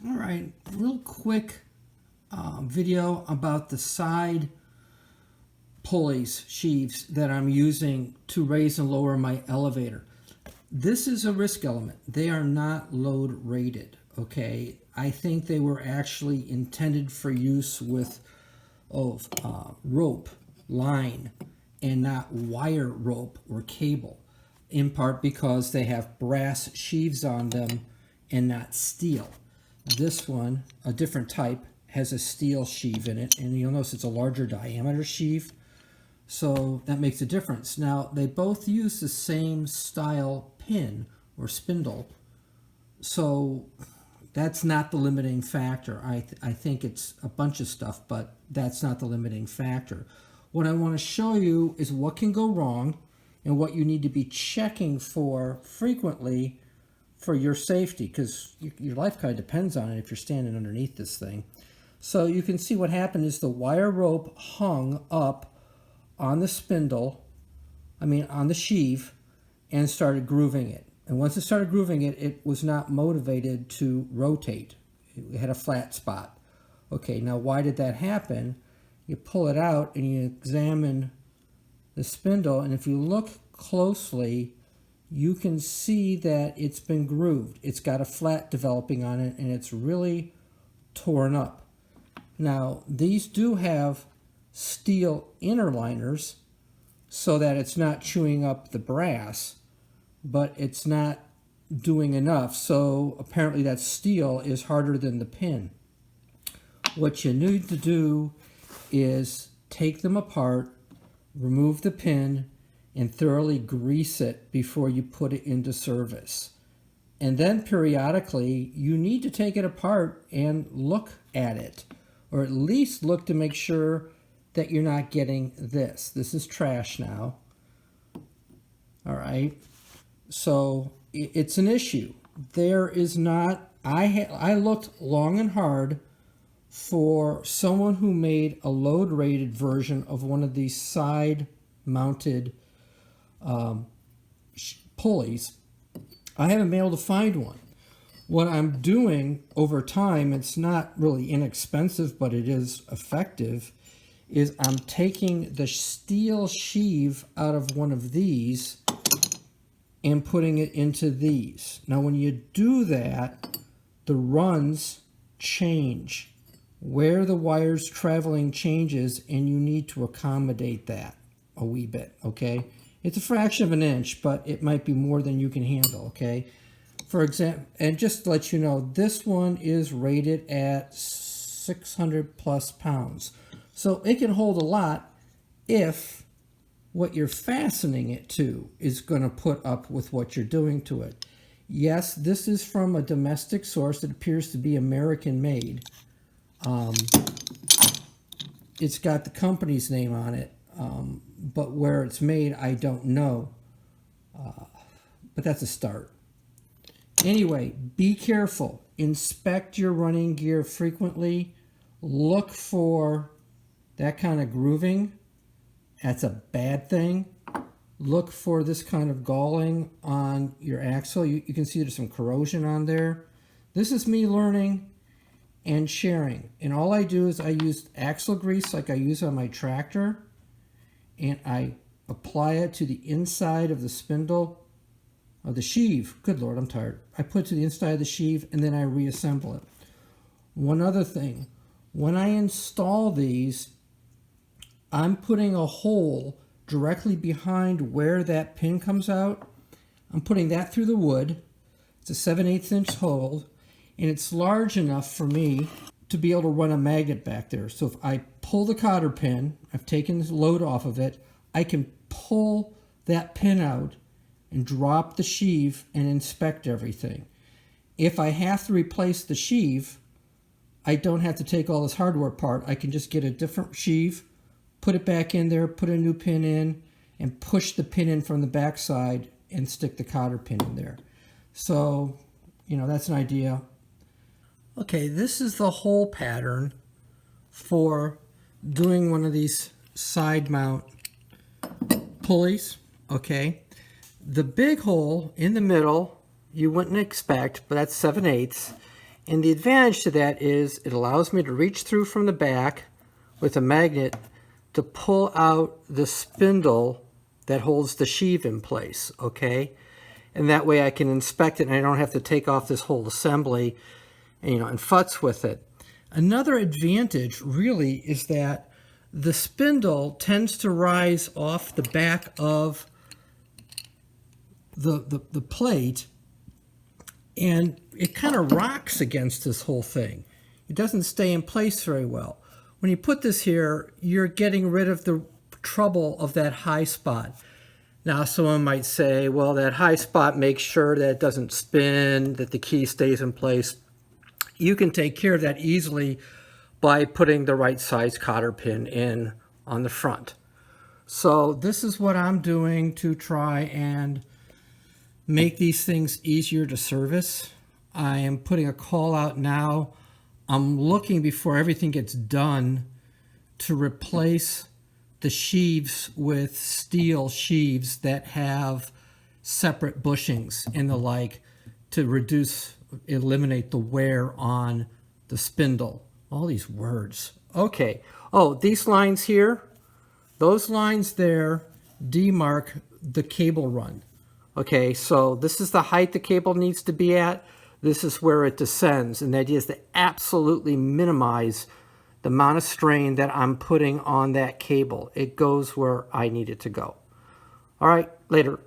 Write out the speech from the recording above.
All right, real quick video about the side pulleys, sheaves that I'm using to raise and lower my elevator. This is a risk element. They are not load rated, okay? I think they were actually intended for use with rope, line, and not wire rope or cable, in part because they have brass sheaves on them and not steel. This one, a different type, has a steel sheave in it, and you'll notice it's a larger diameter sheave, so that makes a difference. Now, they both use the same style pin or spindle, so that's not the limiting factor. I think it's a bunch of stuff, but that's not the limiting factor. What I want to show you is what can go wrong and what you need to be checking for frequently for your safety, because your life kind of depends on it if you're standing underneath this thing. So you can see what happened is the wire rope hung up on the spindle, on the sheave, and started grooving it. And once it started grooving it, it was not motivated to rotate. It had a flat spot. Okay, now why did that happen? You pull it out and you examine the spindle, and if you look closely, you can see that it's been grooved. It's got a flat developing on it, and it's really torn up. Now, these do have steel inner liners so that it's not chewing up the brass, but it's not doing enough. So apparently that steel is harder than the pin. What you need to do is take them apart, remove the pin, and thoroughly grease it before you put it into service. And then periodically, you need to take it apart and look at it, or at least look to make sure that you're not getting this. This is trash now. All right. So it's an issue. There is not, I looked long and hard for someone who made a load rated version of one of these side mounted pulleys. I haven't been able to find one. What I'm doing over time, it's not really inexpensive, but it is effective, is I'm taking the steel sheave out of one of these and putting it into these. Now, when you do that, the runs change. Where the wire's traveling changes, and you need to accommodate that a wee bit, okay? It's a fraction of an inch, but it might be more than you can handle, okay? For example, and just to let you know, this one is rated at 600 plus pounds. So it can hold a lot if what you're fastening it to is going to put up with what you're doing to it. Yes, this is from a domestic source that appears to be American made. It's got the company's name on it, but where it's made, I don't know. But that's a start. Anyway, be careful. Inspect your running gear frequently. Look for that kind of grooving. That's a bad thing. Look for this kind of galling on your axle. You can see there's some corrosion on there. This is me learning and sharing. And all I do is I use axle grease like I use on my tractor, and I apply it to the inside of the spindle of the sheave. Good Lord, I'm tired. I put it to the inside of the sheave, and then I reassemble it. One other thing, when I install these, I'm putting a hole directly behind where that pin comes out. I'm putting that through the wood. It's a 7/8 inch hole, and it's large enough for me to be able to run a magnet back there. So if I pull the cotter pin, I've taken the load off of it, I can pull that pin out and drop the sheave and inspect everything. If I have to replace the sheave, I don't have to take all this hardware apart. I can just get a different sheave, put it back in there, put a new pin in, and push the pin in from the back side and stick the cotter pin in there. So, that's an idea. Okay, this is the hole pattern for doing one of these side mount pulleys, okay? The big hole in the middle, you wouldn't expect, but that's 7/8. And the advantage to that is it allows me to reach through from the back with a magnet to pull out the spindle that holds the sheave in place, okay? And that way I can inspect it and I don't have to take off this whole assembly and, and futz with it. Another advantage really is that the spindle tends to rise off the back of the plate, and it kind of rocks against this whole thing. It doesn't stay in place very well. When you put this here, you're getting rid of the trouble of that high spot. Now, someone might say, well, that high spot makes sure that it doesn't spin, that the key stays in place. You can take care of that easily by putting the right size cotter pin in on the front. So this is what I'm doing to try and make these things easier to service. I am putting a call out now. I'm looking before everything gets done to replace the sheaves with steel sheaves that have separate bushings and the like to eliminate the wear on the spindle. All these words. Okay. Oh, these lines here, those lines there demark the cable run. Okay, so this is the height the cable needs to be at. This is where it descends. And the idea is to absolutely minimize the amount of strain that I'm putting on that cable. It goes where I need it to go. All right, later.